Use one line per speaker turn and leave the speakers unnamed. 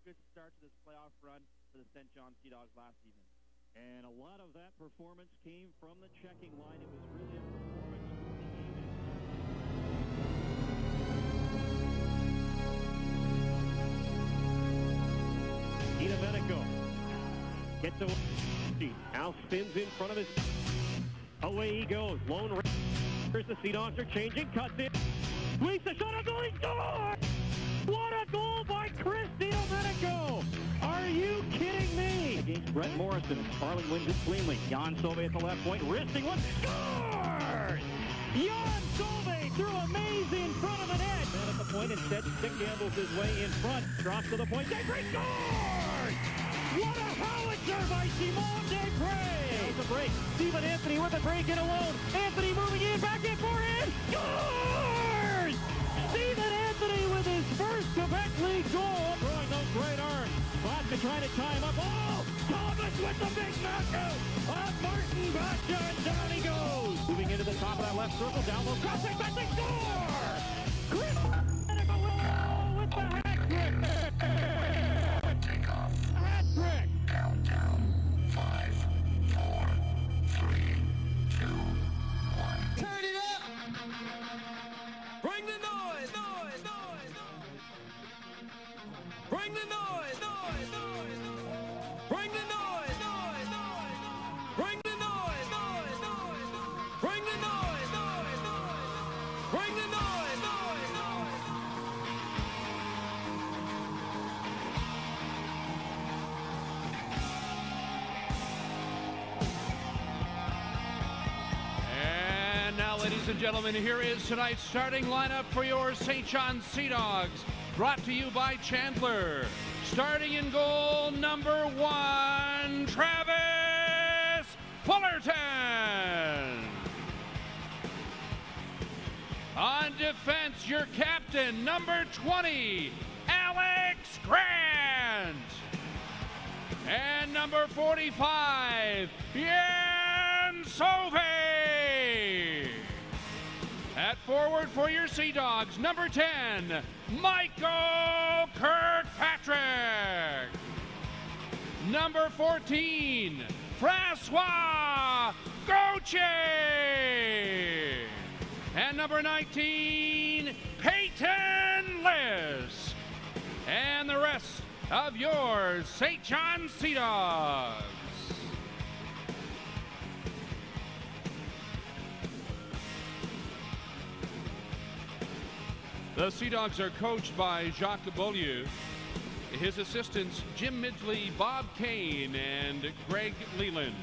Good start to this playoff run for the St. John Sea Dogs last evening.
And a lot of that performance came from the checking line. It was really a performance from the game. Domenico gets away. Now spins in front of his. Away he goes. Lone race. Here's the Sea Dogs are changing. Cuts in. Sweeps the shot. A goal. He scores! What a goal by Chris Domenico! Are you kidding me? Against Brett Morrison. Carling wins it cleanly. Jan Sove at the left point. Wristing one. Scores! Jan Sove threw a maze in front of the net. And at the point, instead, Stick gambles his way in front. Drops to the point. Desprez scores! What a howitzer by Simon Desprez! It's a break. Stephen Anthony with a break in alone. Anthony moving in. Back in forehand. Scores! Stephen Anthony with his first Quebec League goal. Throwing those great arms. Vodka trying to tie him up. Oh! Thomas with the big knockout of Martin Bacha, and down he goes. Moving into the top of that left circle. Down low. Crossing. Back they score! Chris Domenico with the hat trick.
Take off.
Hat trick.
Countdown. 5, 4, 3, 2, 1.
Turn it up! Bring the noise! Noise! Noise! Bring the noise! Noise! Noise! Bring the noise! Noise! Noise! Bring the noise! Noise! Noise! Bring the noise! Noise! Noise! Bring the noise! Noise! Noise!
And now, ladies and gentlemen, here is tonight's starting lineup for your St. John Sea Dogs, brought to you by Chandler. Starting in goal, number 1, Travis Fullerton. On defense, your captain, number 20, Alex Grant. And number 45, Jan Sove. At forward for your Sea Dogs, number 10, Michael Kirkpatrick. Number 14, Francois Gauthier. And number 19, Peyton Liss. And the rest of your St. John Sea Dogs. The Sea Dogs are coached by Jacques Beaulieu. His assistants, Jim Midgley, Bob Kane, and Greg Leland.